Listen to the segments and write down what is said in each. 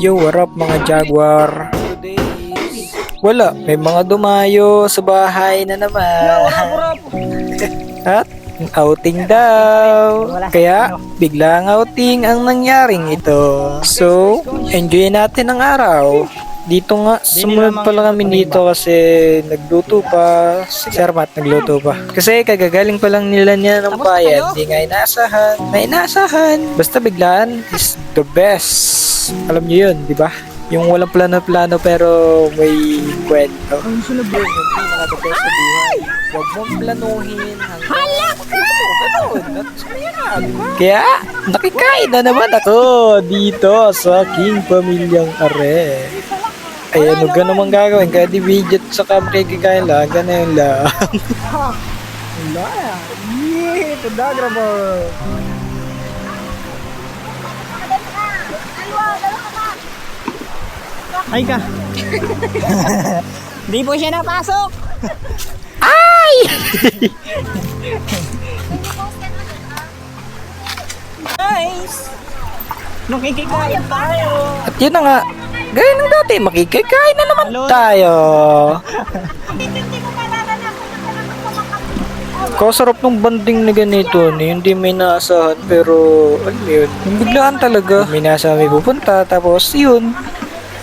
Yo, what up mga Jaguar? Wala, may mga dumayo sa bahay na naman. At outing daw. Kaya biglang outing ang nangyaring ito. So, enjoy natin ang araw. Dito nga, sumunod pala kami dito kasi nagluto pa. Si Sir Matt nagluto pa. Kasi kagagaling pa lang nila niya ng bayan. Hindi nga inaasahan. Na inaasahan. Basta biglaan is the best. Alam niyo yun, di ba? Yung walang plano-plano pero may kwento. Ang sunod yun, yung pinaka-the best sa buhay. Huwag mong planuhin hanggang kaya, nakikain na naman ako dito sa aking pamilyang are. Ay, ano ka naman gagawin? Kaya di video sa makikikain lang, ganun lang. Wala yan. Yee! Photographer! Ay ka! Di po siya napasok! Ay! Nice! Makikikain tayo! At yun na nga, gaya ng dati, makikikain na naman tayo. Kasarap ng banding na ganito, hindi may naasahan pero alam mo yun, yung biglaan talaga. May naasahan may pupunta, tapos yun,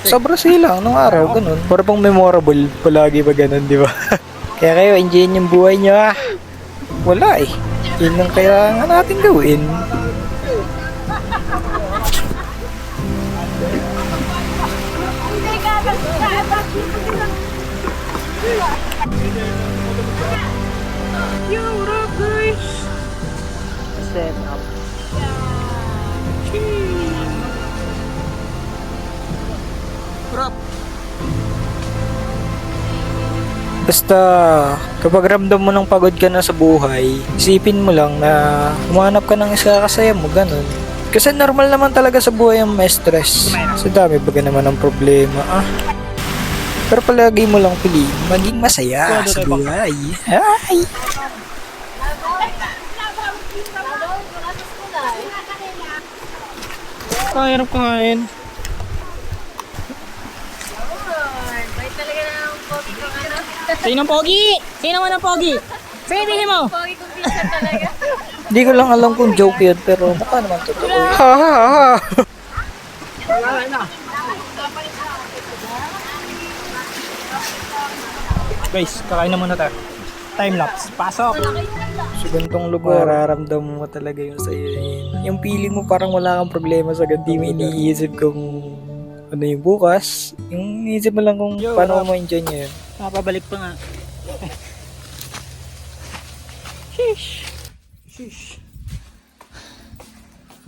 sobra silang nung araw, ganun. Para pang memorable, palagi pa ganun, di ba? Kaya kayo, enjoyin yung buhay nyo ah. Wala eh, yun lang kailangan natin gawin. Yo, what up guys? Set up. Prop. Basta, kapag ramdam mo ng pagod ka na sa buhay, isipin mo lang na humanap ka ng isa kasaya mo, ganun. Kasi normal naman talaga sa buhay ang may stress. Sa dami baga naman ang problema, ah. Pero palagi mo lang piliin, maging masaya sa buhay. Ay! Kahirap kain. Bait talaga ng pogi kong ano. Sino ang pogi? Sino man ang pogi? Sabihin mo! Pogi kong pinsan talaga. Di ko lang alam kung joke yun, pero mukha naman totoo. Ha ha ha! Guys, kakain na muna tayo. Time-lapse. Pasok! Sa ganitong lugar, mararamdaman mo talaga yung sayahin. Yung feeling mo parang wala kang problema sa ganti mo iniisip kung ano yung bukas. Yung iniisip mo lang kung paano mo enjoy niya yun. Napabalik pa nga. Sheesh! Sheesh!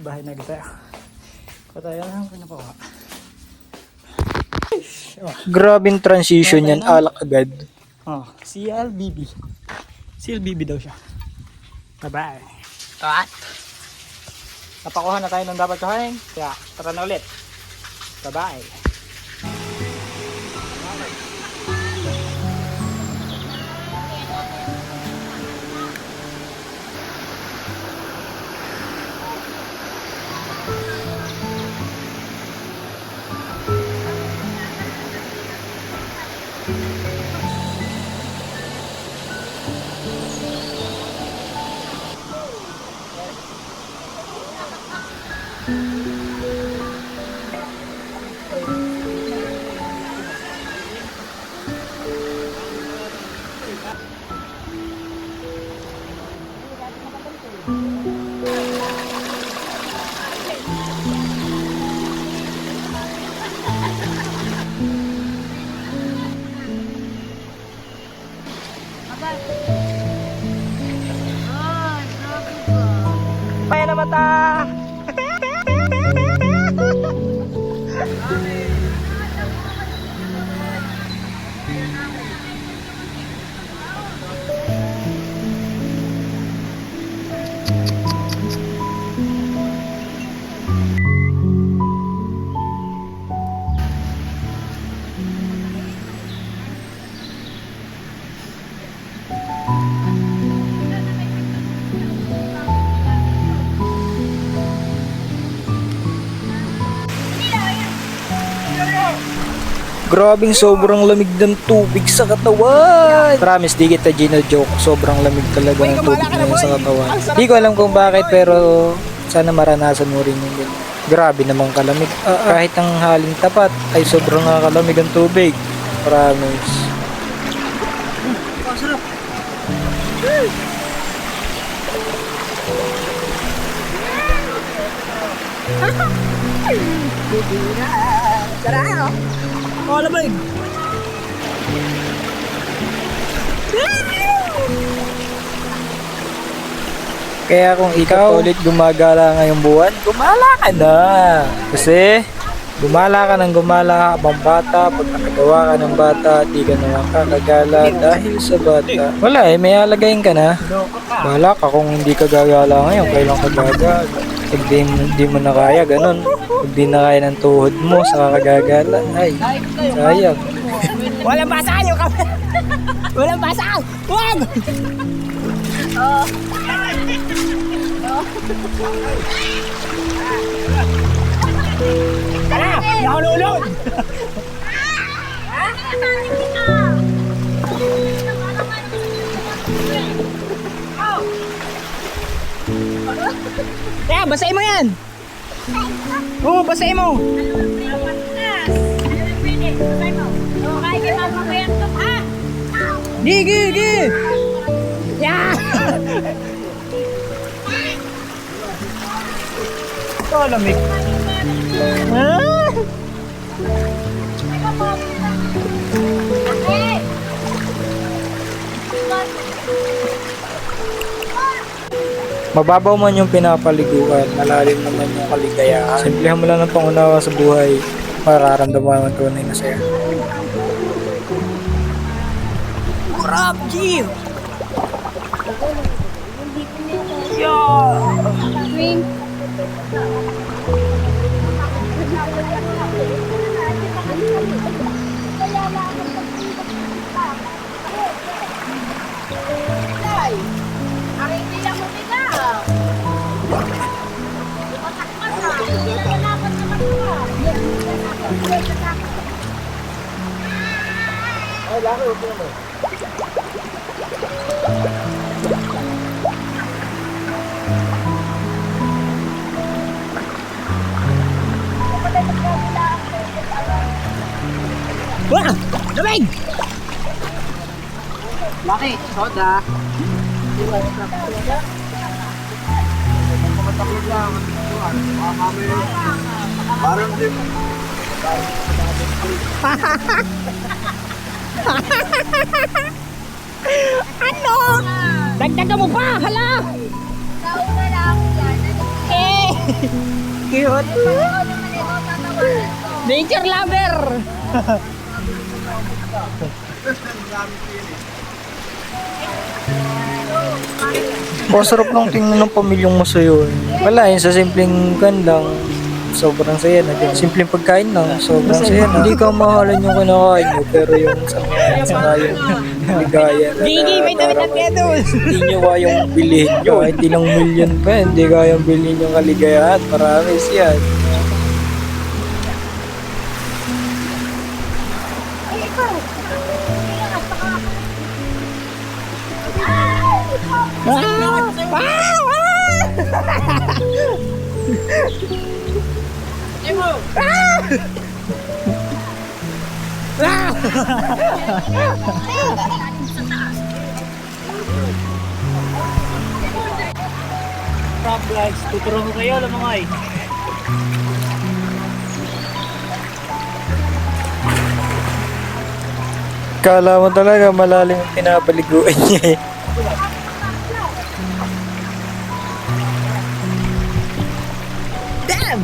Bahay na kita. Katayan lang pinapawa. Sheesh! Oh. Grabing transition yan, alak agad. Oh, CLBB. CLBB daw siya. Bye-bye. Cut! Napakuha na tayo ng dapat kuhain. Kaya, tara na ulit. Bye-bye. Paya na mata! Grabing sobrang lamig ng tubig sa katawan. Promise, di kita gino-joke. Sobrang lamig talaga ng tubig ngayon sa katawan. Di ko alam kung bakit pero sana maranasan mo rin yung ganyan. Grabe namang kalamig. Kahit ang haling tapat ay sobrang nakakalamig ang tubig. Promise. Oh, lamig. Kaya kung ikaw ulit gumagala ngayong buwan, gumala ka na. Kasi gumala ka ng gumala habang bata. Pag nakagawa ka ng bata, di ka na makakagala dahil sa bata. Wala may alagayin ka na. Bahala ka kung hindi ka gagala ngayon, kailan ka gagala. Pag di mo na kaya, ganun. Pag di na kaya ng tuhod mo sa kakagagala, ay, sayang. Walang basahan yung kami. Walang basahan. Wag! Tara! Hindi ako lulod! Kaya, basahin mo yan! Oo, basahin mo! Gi! Yeah! Ito, lamig. Ah! Mababaw man yung pinapaliguan, malalim naman yung kaligayahan. Simplihan mo lang ng pangunawa sa buhay, mararamdaman mo ang tunay na saya. Kurap, G! Wah! Lamig! Bakit? Soda? Parang din. Ano? Dagdagan mo pa! Hala! Sauna lang yan. Eh! Cute! Nature lover! Sarap lang tingnan ng pamilyang masaya. Wala yun, sa simpleng kan lang. Sobrang saya na din. Simpleng pagkain lang, sobrang saya na. Hindi ka mahalan yung kinakain nyo, pero yung sa yung ligaya na Gigi, may damit at ketos! hindi nyo kayang bilhin nyo. Kahit ilang milyon pa, hindi kayang bilhin yung kaligayahan. Maramis yan. Prop guys, tuturo ko kayo lang mga ay. Kala mo talaga malalim yung pinapaliguan niya eh. Damn!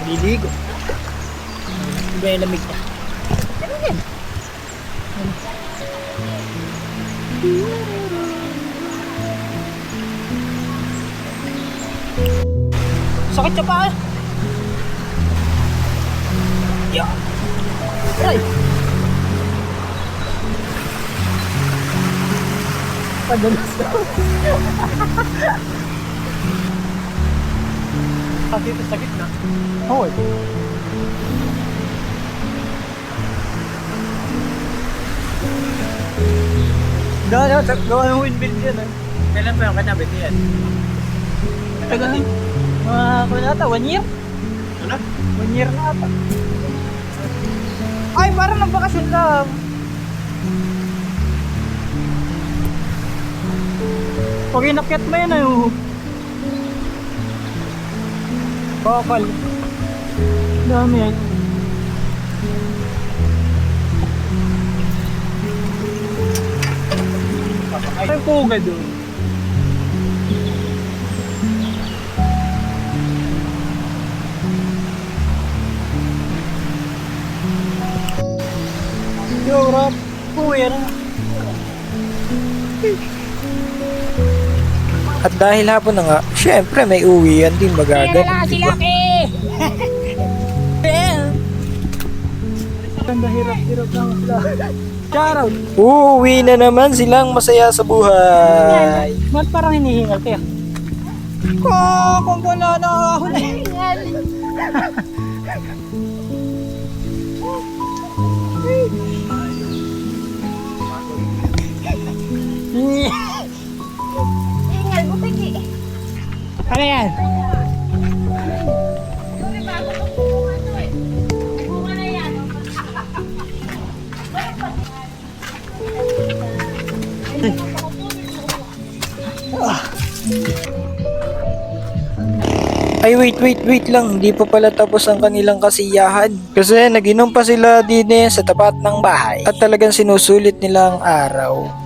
Liligo. Hindi ay lamig pa. Sakit siya pa. Yeah. Aray. Padalas ko. Kasi dito sa gitna. Oo. Gawa ng windmill yan eh. Kailan pa yung kanabit yan? Tagal na. Kung ata, 1 year? Ano? 1 year na ata. Ay, parang nagbakasyon lang. Pag inakyat mo yan ay bakal. Dami yan. Ay, puga doon. Yo, rap. Puwer. At dahil hapon na nga, syempre may uwian din magagan. Diba? Ganda hirap-hirap lang sila. Shoutout! Uuwi na naman silang masaya sa buhay. Ba't parang hinihingal kayo? Kung wala na ako na. Ingal, butik eh. Ano yan? Bunga na yan. Ay wait lang, hindi pa pala tapos ang kanilang kasiyahan. Kasi naginom pa sila din sa tapat ng bahay. At talagang sinusulit nila ang araw.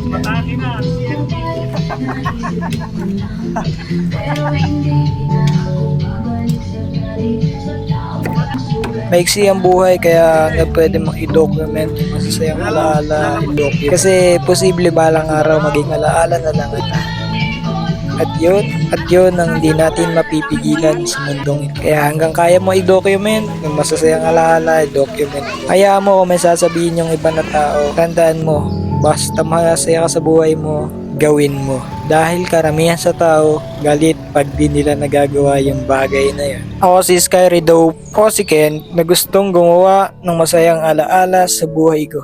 Mataki na. Maiksi ang buhay kaya nga pwede mong i-document yung masasayang alaala, i-document. Kasi posible balang araw maging alaala na lang ito. At yun ang hindi natin mapipigilan sa mundong ito. Kaya hanggang kaya mo i-document yung masasayang alaala, i-document mo. Hayaan mo kung may sasabihin yung iba na tao. Tandaan mo, basta masaya ka sa buhay mo, gawin mo. Dahil karamihan sa tao, galit pag di nila nagagawa yung bagay na yun. Ako si Skyry Dope, o si Ken, na gustong gumawa ng masayang alaala sa buhay ko.